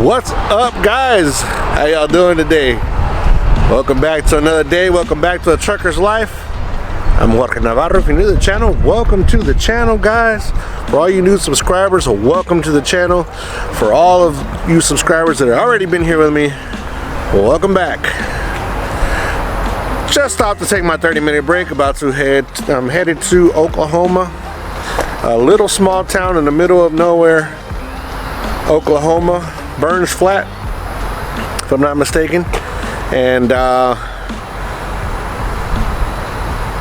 What's up, guys? How y'all doing today? Welcome back to another day. Welcome back to A Trucker's Life. I'm Navarro. If you're new to the channel, welcome to the channel, guys. For all you new subscribers, welcome to the channel. For all of you subscribers that have already been here with me, welcome back. Just stopped to take my 30-minute break. I'm headed to Oklahoma, a little small town in the middle of nowhere, Oklahoma, Burns Flat, if I'm not mistaken. And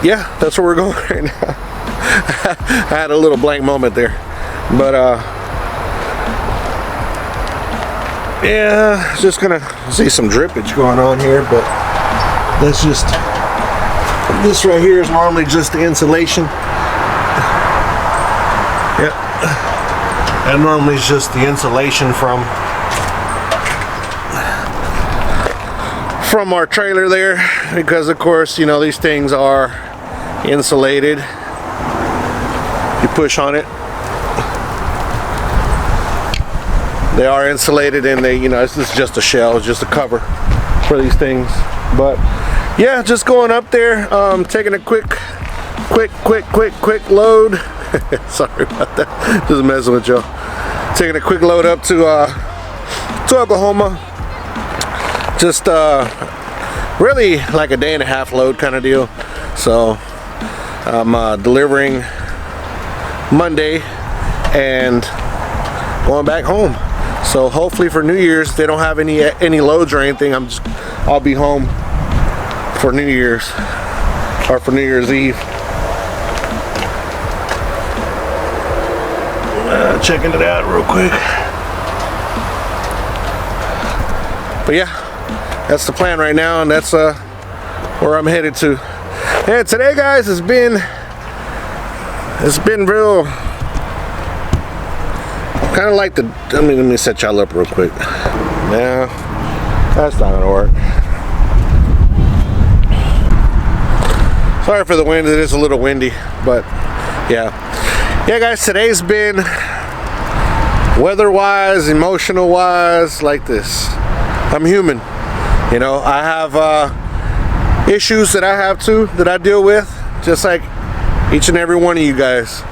yeah, that's where we're going right now. I had a little blank moment there, but yeah, just gonna see some drippage going on here, but that's just, this right here is normally just the insulation. Yep, that normally is just the insulation from our trailer there, because of course, you know, these things are insulated. You push on it, they are insulated, and they, you know, this is just a shell, it's just a cover for these things. But yeah, just going up there, taking a quick load. Sorry about that, just messing with y'all. Taking a quick load up to Oklahoma. Just really like a day and a half load kind of deal. So I'm delivering Monday and going back home. So hopefully for New Year's they don't have any loads or anything. I'll be home for New Year's, or for New Year's Eve. Checking it out real quick. But yeah, that's the plan right now, and that's where I'm headed to. And today, guys, it's been real, kind of like the, let me set y'all up real quick. Nah, that's not gonna work. Sorry for the wind, it is a little windy, but yeah, guys, today's been weather-wise, emotional-wise, like this. I'm human, you know. I have issues that I have too, that I deal with, just like each and every one of you guys.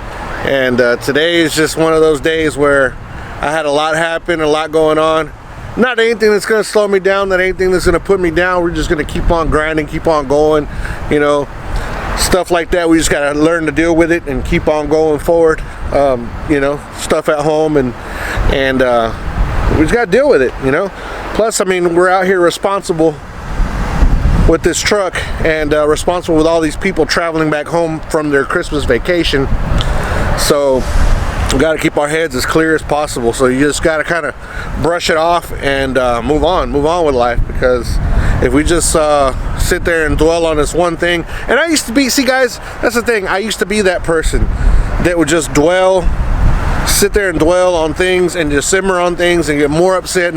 And today is just one of those days where I had a lot happen, a lot going on. Not anything that's going to slow me down, not anything that's going to put me down. We're just going to keep on grinding, keep on going, you know, stuff like that. We just got to learn to deal with it and keep on going forward. You know, stuff at home, and we just got to deal with it, you know. Plus, I mean, we're out here responsible with this truck, and responsible with all these people traveling back home from their Christmas vacation. So we got to keep our heads as clear as possible. So you just got to kind of brush it off and move on with life. Because if we just sit there and dwell on this one thing, and I used to be, see guys, that's the thing, I used to be that person that would just sit there and dwell on things and just simmer on things and get more upset.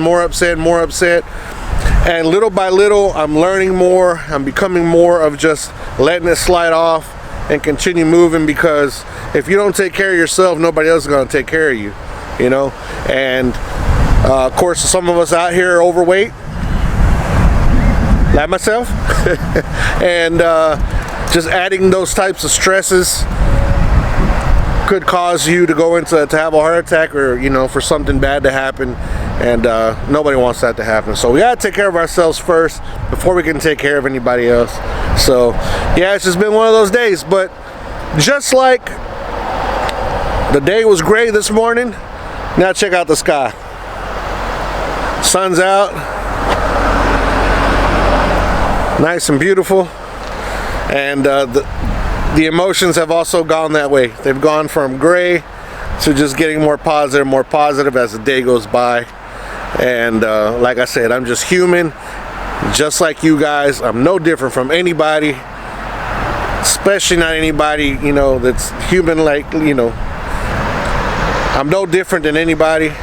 And little by little, I'm learning more. I'm becoming more of just letting it slide off and continue moving, because if you don't take care of yourself, nobody else is going to take care of you, you know. And of course, some of us out here are overweight, like myself. And just adding those types of stresses could cause you to go into to have a heart attack, or, you know, for something bad to happen. And nobody wants that to happen. So we gotta take care of ourselves first before we can take care of anybody else. So yeah, it's just been one of those days. But just like the day was gray this morning, now check out the sky. Sun's out, nice and beautiful. And the emotions have also gone that way. They've gone from gray to just getting more positive as the day goes by. And like I said, I'm just human, just like you guys. I'm no different from anybody, especially not anybody, you know, that's human, like, you know. I'm no different than anybody,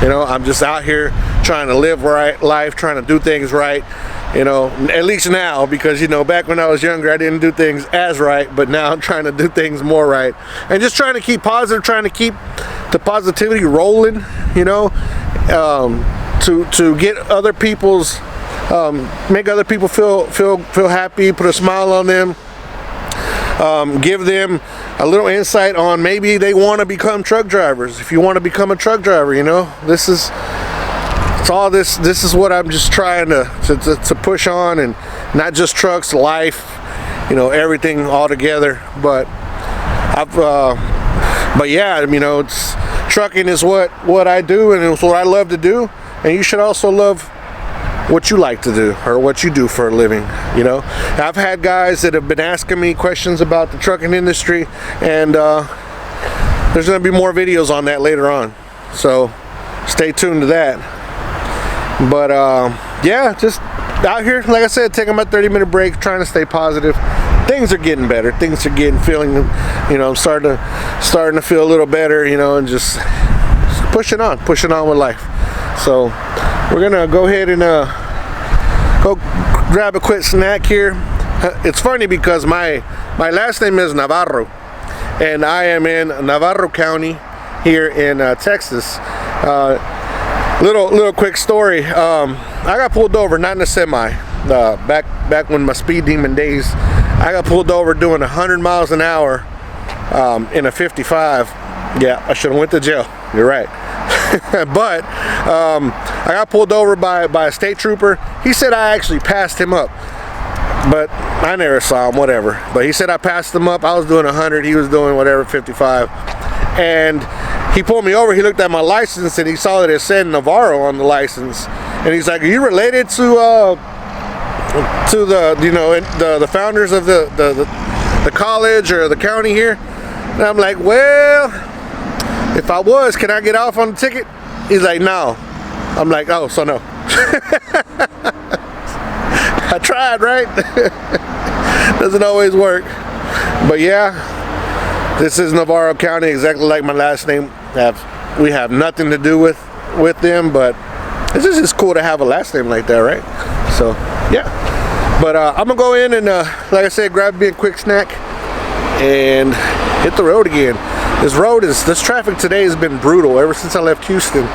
you know. I'm just out here trying to live right life, trying to do things right, you know, at least now, because, you know, back when I was younger, I didn't do things as right, but now I'm trying to do things more right, and just trying to keep positive, trying to keep the positivity rolling, you know. to get other people's make other people feel happy, put a smile on them, give them a little insight on maybe they want to become truck drivers. If you want to become a truck driver, you know, this is what I'm just trying to push on, and not just trucks, life, you know, everything all together. But yeah, you know, trucking is what I do, and it's what I love to do, and you should also love what you like to do or what you do for a living. You know, I've had guys that have been asking me questions about the trucking industry, and there's going to be more videos on that later on, so stay tuned to that. But yeah, just out here, like I said, taking my 30-minute break, trying to stay positive. Things are getting better. Things are feeling, you know, I'm starting to feel a little better, you know, and just pushing on with life. So we're gonna go ahead and go grab a quick snack here. It's funny because my last name is Navarro, and I am in Navarro County here in Texas. Little quick story. I got pulled over, not in a semi. Back when my speed demon days, I got pulled over doing 100 miles an hour in a 55. Yeah, I should have went to jail. You're right. But I got pulled over by a state trooper. He said I actually passed him up, but I never saw him, whatever. But he said I passed him up. I was doing 100, he was doing whatever, 55. And he pulled me over. He looked at my license and he saw that it said Navarro on the license. And he's like, "Are you related to the, you know, the founders of the college or the county here?" And I'm like, "Well, if I was, can I get off on the ticket?" He's like, "No." I'm like, "Oh, so no." I tried, right? Doesn't always work. But yeah, this is Navarro County, exactly like my last name. We have nothing to do with them, but it's just cool to have a last name like that, right? So yeah. But I'm gonna go in and like I said, grab me a quick snack and hit the road again. This traffic today has been brutal ever since I left Houston.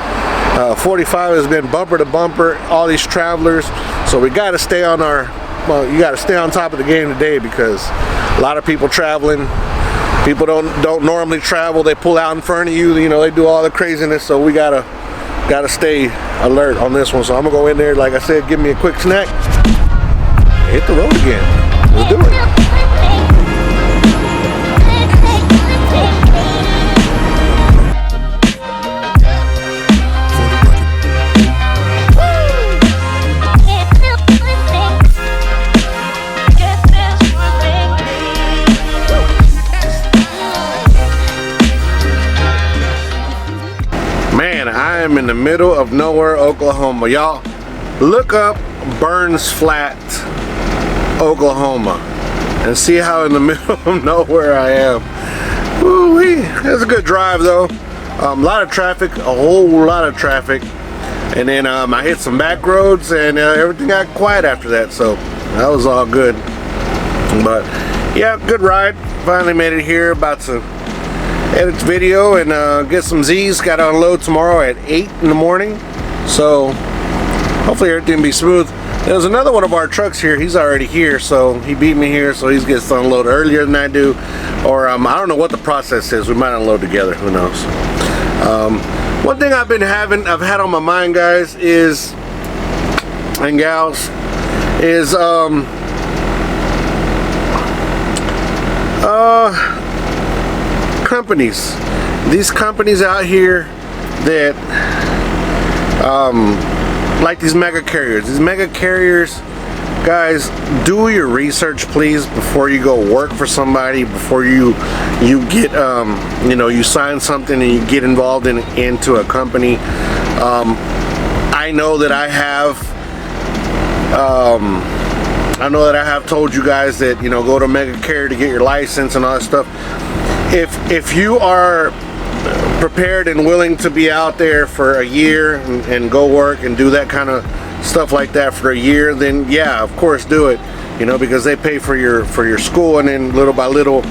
45 has been bumper to bumper, all these travelers. So we got to stay on you got to stay on top of the game today, because a lot of people traveling. People don't normally travel. They pull out in front of you. You know, they do all the craziness. So we gotta stay alert on this one. So I'm gonna go in there, like I said, give me a quick snack, hit the road again. Let's do it. Man, I am in the middle of nowhere, Oklahoma. Y'all, look up Burns Flat, Oklahoma, and see how in the middle of nowhere I am. Woo-wee. It's a good drive though. A lot of traffic, a whole lot of traffic. And then I hit some back roads, and everything got quiet after that, so that was all good. But yeah, good ride. Finally made it here. About to edit the video and get some Z's. Got to unload tomorrow at 8 in the morning, so hopefully everything will be smooth. There's another one of our trucks here. He's already here, so he beat me here, so he gets to unload earlier than I do. Or I don't know what the process is. We might unload together, who knows. One thing I've had on my mind, guys, is, and gals, is companies. These companies out here that like these mega carriers. These mega carriers, guys, do your research, please, before you go work for somebody, before you get you know, you sign something and you get involved into a company. I know that I have told you guys that, you know, go to a mega carrier to get your license and all that stuff. If you are prepared and willing to be out there for a year and go work and do that kind of stuff like that for a year, then yeah, of course, do it. You know, because they pay for your school, and then little by little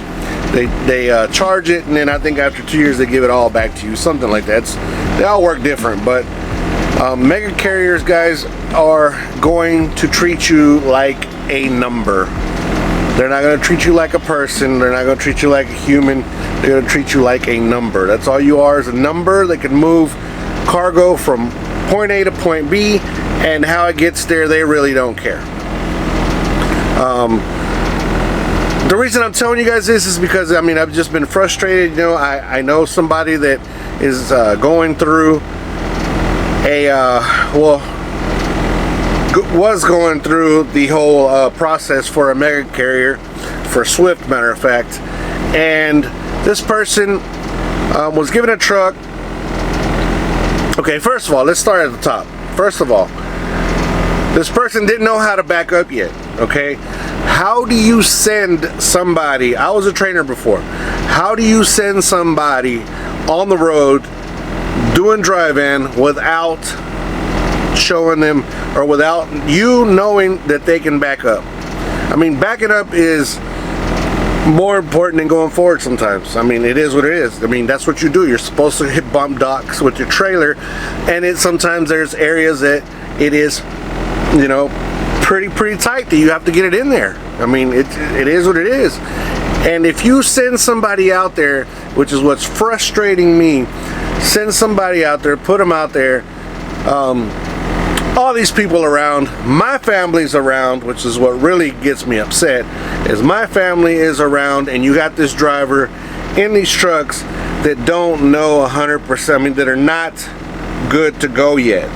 they charge it, and then I think after 2 years they give it all back to you, something like that. They all work different, but Mega carriers, guys, are going to treat you like a number. They're not going to treat you like a person. They're not going to treat you like a human. They're going to treat you like a number. That's all you are, is a number that can move cargo from point A to point B, and how it gets there, they really don't care. The reason I'm telling you guys this is because, I mean, I've just been frustrated. You know, I know somebody that is going through was going through the whole process for a mega carrier, for Swift, matter of fact, and this person was given a truck. Okay, first of all, let's start at the top. First of all, this person didn't know how to back up yet. Okay, how do you send somebody? I was a trainer before. How do you send somebody on the road doing drive-in without showing them, or without you knowing that they can back up? I mean, backing up is more important than going forward sometimes. I mean, it is what it is. I mean, that's what you do. You're supposed to hit bump docks with your trailer, and sometimes there's areas that it is, you know, pretty tight that you have to get it in there. I mean, it is what it is. And if you send somebody out there, which is what's frustrating me, send somebody out there, put them out there, all these people around, my family's around, which is what really gets me upset, is my family is around, and you got this driver in these trucks that don't know 100%, I mean, that are not good to go yet.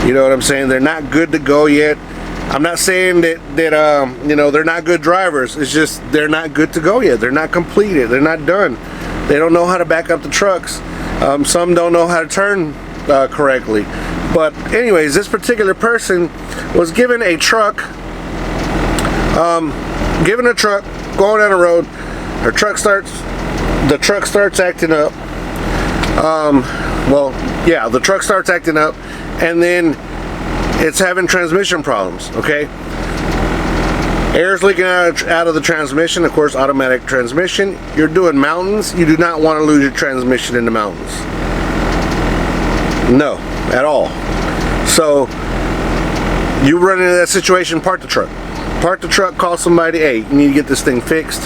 You know what I'm saying? They're not good to go yet. I'm not saying that you know, they're not good drivers. It's just they're not good to go yet. They're not completed. They're not done. They don't know how to back up the trucks. Some don't know how to turn correctly. But anyways, this particular person was given a truck, going down the road. The truck starts acting up. The truck starts acting up, and then it's having transmission problems. Okay, air's leaking out of the transmission. Of course, automatic transmission. You're doing mountains. You do not want to lose your transmission in the mountains. No, at all. So you run into that situation, park the truck, call somebody, hey, you need to get this thing fixed,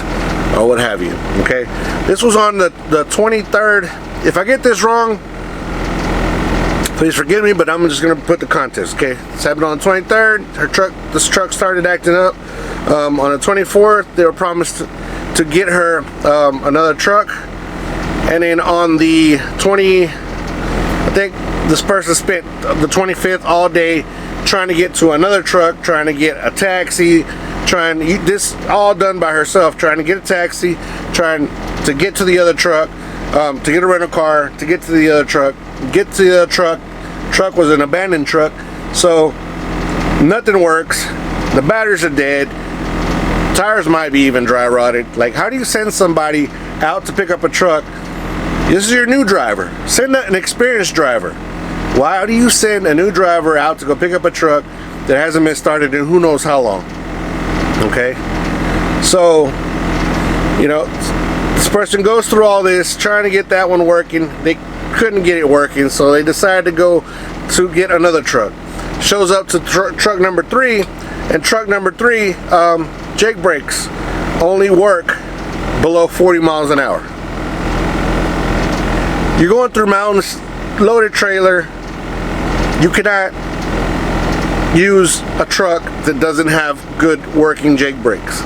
or what have you. Okay, this was on the 23rd. If I get this wrong, please forgive me, but I'm just gonna put the context. Okay, this happened on the 23rd. This truck started acting up. On the 24th, they were promised to get her another truck, and then on the I think this person spent the 25th all day trying to get to another truck, trying to get a taxi, this all done by herself, trying to get a taxi, trying to get to the other truck, to get a rental car, to get to the other truck, truck was an abandoned truck, so nothing works, the batteries are dead, tires might be even dry rotted. Like, how do you send somebody out to pick up a truck? This is your new driver. Send an experienced driver. Why do you send a new driver out to go pick up a truck that hasn't been started in who knows how long? Okay, so, you know, this person goes through all this trying to get that one working. They couldn't get it working, so they decided to go to get another truck. Shows up to truck number 3, and truck number 3, Jake brakes only work below 40 miles an hour. You're going through mountains, loaded trailer. You cannot use a truck that doesn't have good working Jake brakes.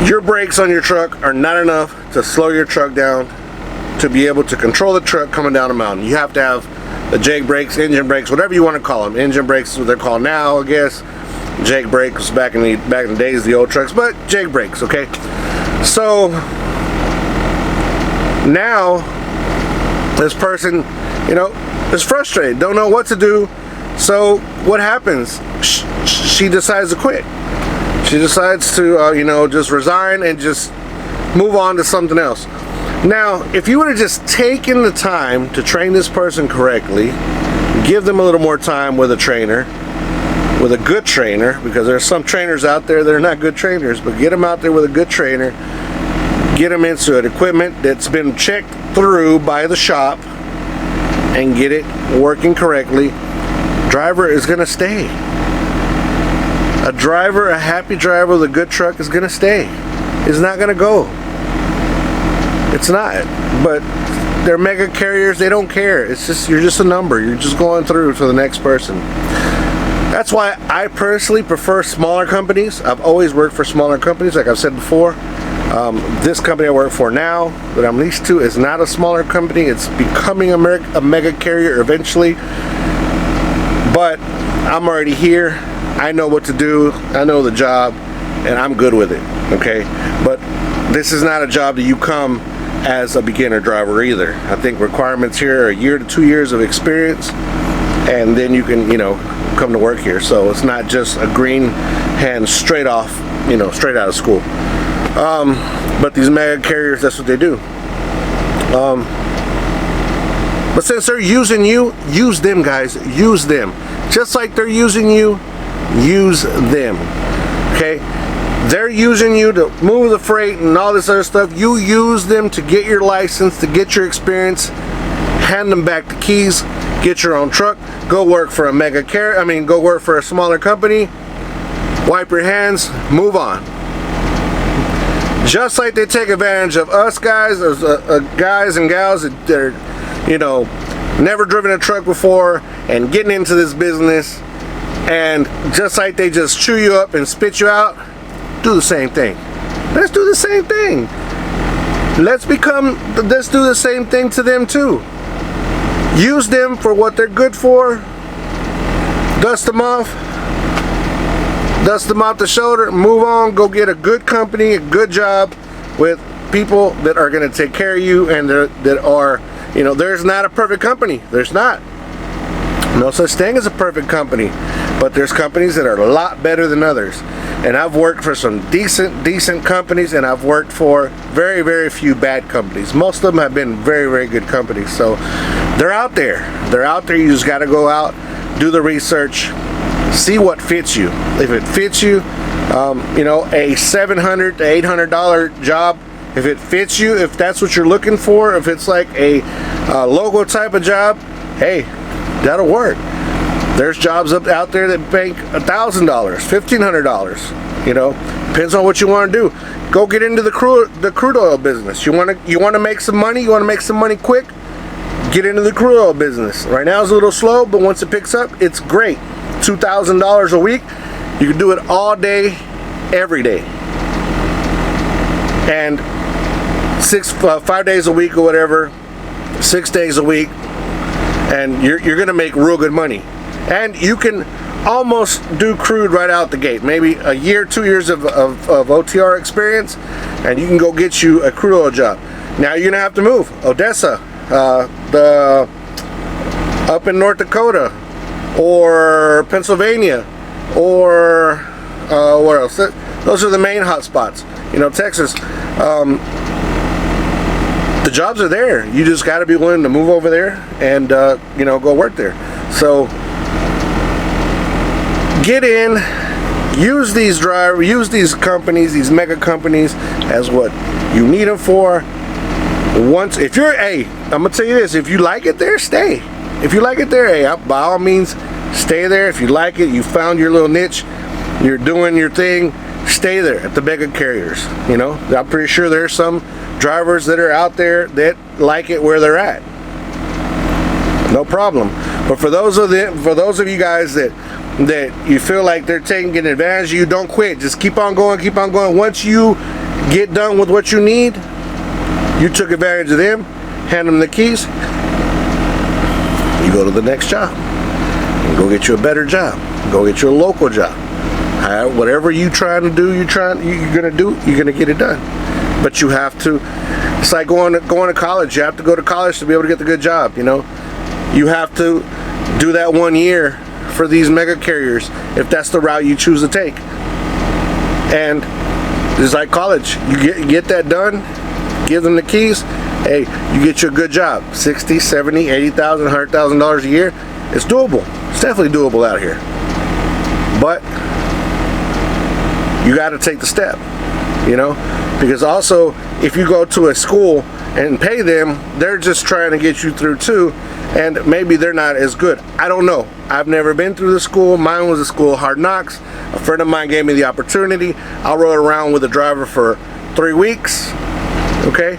Your brakes on your truck are not enough to slow your truck down to be able to control the truck coming down a mountain. You have to have the Jake brakes, engine brakes, whatever you want to call them. Engine brakes is what they're called now, I guess. Jake brakes back in the days, the old trucks, but Jake brakes, okay? So now this person, you know, is frustrated, don't know what to do. So what happens? She decides to quit. She decides to, you know, just resign and just move on to something else. Now, if you would have just taken the time to train this person correctly, give them a little more time with a trainer, with a good trainer, because there's some trainers out there that are not good trainers, but get them out there with a good trainer, get them into an equipment that's been checked through by the shop, and get it working correctly, driver is gonna stay. A driver, a happy driver with a good truck is gonna stay. It's not gonna go. It's not. But they're mega carriers, they don't care. It's just, you're just a number. You're just going through to the next person. That's why I personally prefer smaller companies. I've always worked for smaller companies, like I've said before. This company I work for now, that I'm leased to, is not a smaller company. It's becoming a mega carrier eventually. But I'm already here. I know what to do. I know the job, and I'm good with it. Okay? But this is not a job that you come as a beginner driver either. I think requirements here are 1 to 2 years of experience, and then you can, you know, come to work here. So it's not just a green hand straight off, you know, straight out of school. But these mega carriers, that's what they do. But since they're using you, use them, guys. Use them. Just like they're using you, use them. Okay? They're using you to move the freight and all this other stuff. You use them to get your license, to get your experience. Hand them back the keys. Get your own truck. Go work for a mega carrier. I mean, go work for a smaller company. Wipe your hands. Move on. Just like they take advantage of us guys, there's guys and gals that are, you know, never driven a truck before and getting into this business, and just like they just chew you up and spit you out, do the same thing. Let's do the same thing. Let's do the same thing to them too. Use them for what they're good for. Dust them off the shoulder, move on, go get a good company, a good job with people that are going to take care of you, and that are, you know, there's not a perfect company. There's not. No such thing as a perfect company, but there's companies that are a lot better than others. And I've worked for some decent companies, and I've worked for very, very few bad companies. Most of them have been very, very good companies. So they're out there. They're out there. You just got to go out, do the research, see what fits you. If it fits you, you know, a $700 to $800 job, if it fits you, if that's what you're looking for, if it's like a logo type of job, hey, that'll work. There's jobs out there that bank $1,000, $1,500. You know, depends on what you want to do. Go get into the crude oil business. You want to make some money. You want to make some money quick. Get into the crude oil business. Right now it's a little slow, but once it picks up, it's great. $2,000 a week. You can do it all day, every day, and 5 days a week or whatever, 6 days a week, and you're gonna make real good money. And you can almost do crude right out the gate. Maybe a year, 2 years of OTR experience, and you can go get you a crude oil job. Now you're gonna have to move. Odessa, up in North Dakota, or Pennsylvania, or where else? Those are the main hot spots. You know, Texas. The jobs are there. You just got to be willing to move over there and you know, go work there. So get in, use these drivers, use these companies, these mega companies, as what you need them for. Once, if you're, hey, I'm gonna tell you this: if you like it there, stay. If you like it there, hey, by all means, stay there. If you like it, you found your little niche, you're doing your thing, stay there at the mega carriers. You know, I'm pretty sure there's some drivers that are out there that like it where they're at. No problem. But for those of you guys that you feel like they're taking advantage of you, don't quit. Just keep on going, keep on going. Once you get done with what you need, you took advantage of them, hand them the keys, you go to the next job. And go get you a better job. Go get you a local job. Whatever you trying to do, you're gonna get it done. But you have to. It's like going to college. You have to go to college to be able to get the good job. You know, you have to do that 1 year for these mega carriers if that's the route you choose to take. And it's like college. You get that done. Give them the keys. Hey, you get you a good job. $60,000, $70,000, $80,000, $100,000 a year. It's doable. It's definitely doable out here. But you got to take the step. you know, because also if you go to a school and pay them, they're just trying to get you through too, and maybe they're not as good. I don't know. I've never been through the school. Mine was a school of hard knocks. A friend of mine gave me the opportunity. I rode around with a driver for 3 weeks, okay,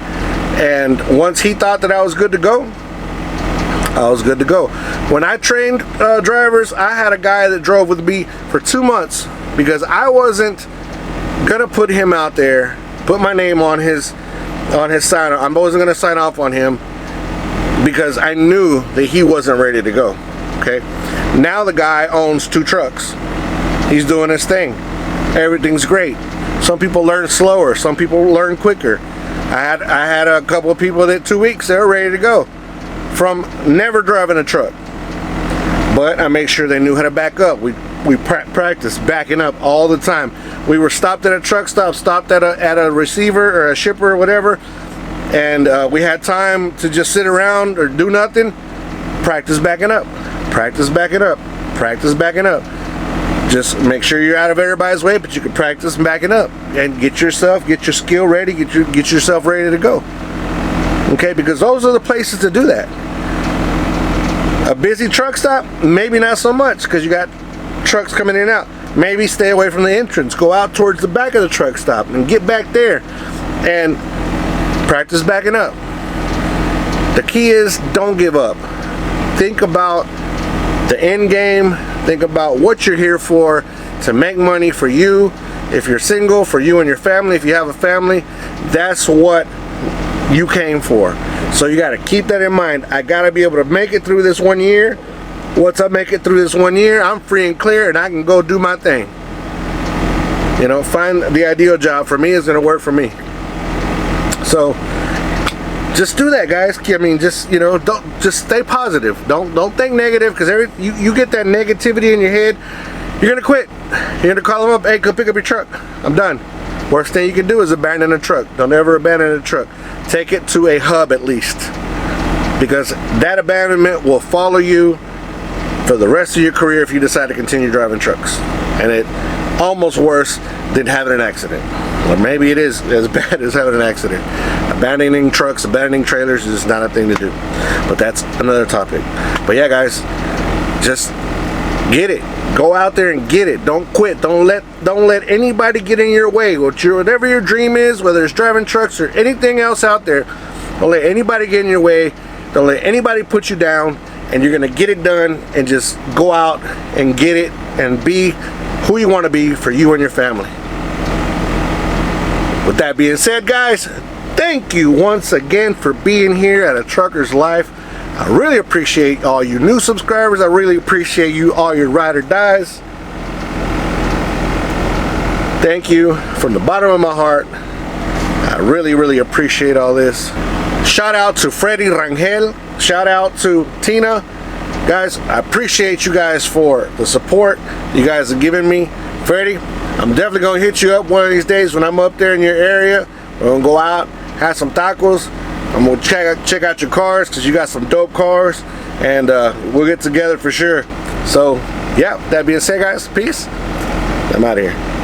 and once he thought that I was good to go, I was good to go. When I trained drivers, I had a guy that drove with me for 2 months because I wasn't gonna put him out there, put my name on his sign. I wasn't gonna sign off on him because I knew that he wasn't ready to go. Okay, now the guy owns 2 trucks. He's doing his thing. Everything's great. Some people learn slower, some people learn quicker. I had a couple of people that 2 weeks they were ready to go from never driving a truck, but I make sure they knew how to back up. We practiced backing up all the time. We were stopped at a truck stop, stopped at a receiver or a shipper or whatever, and we had time to just sit around or do nothing. Practice backing up, practice backing up, practice backing up. Just make sure you're out of everybody's way, but you can practice backing up and get your skill ready, get yourself ready to go. Okay, because those are the places to do that. A busy truck stop, maybe not so much, because you got trucks coming in and out. Maybe stay away from the entrance, go out towards the back of the truck stop and get back there and practice backing up. The key is don't give up. Think about the end game. Think about what you're here for, to make money for you. If you're single, for you and your family. If you have a family, that's what you came for. So you got to keep that in mind. I got to be able to make it through this 1 year. Once I make it through this 1 year, I'm free and clear and I can go do my thing. You know, find the ideal job for me is going to work for me. So just do that, guys. I mean, just, you know, just stay positive. Don't think negative, because you get that negativity in your head, you're gonna quit. You're gonna call them up, hey, come pick up your truck. I'm done. Worst thing you can do is abandon a truck. Don't ever abandon a truck. Take it to a hub at least, because that abandonment will follow you for the rest of your career if you decide to continue driving trucks. And it almost worse than having an accident. Or maybe it is as bad as having an accident. Abandoning trucks, abandoning trailers is not a thing to do. But that's another topic. But yeah, guys, just get it. Go out there and get it. Don't quit. Don't let anybody get in your way. Whatever your dream is, whether it's driving trucks or anything else out there, don't let anybody get in your way. Don't let anybody put you down. And you're gonna get it done, and just go out and get it and be who you want to be for you and your family. With that being said, guys, thank you once again for being here at A Trucker's Life. I really appreciate all you new subscribers. I really appreciate you, all your ride or dies. Thank you from the bottom of my heart. I really, really appreciate all this. Shout out to Freddy Rangel. Shout out to Tina. Guys, I appreciate you guys for the support you guys have given me. Freddie, I'm definitely gonna hit you up one of these days when I'm up there in your area. We're gonna go out, have some tacos. I'm gonna check out your cars, because you got some dope cars, and we'll get together for sure. So yeah, that being said, guys, peace. I'm out of here.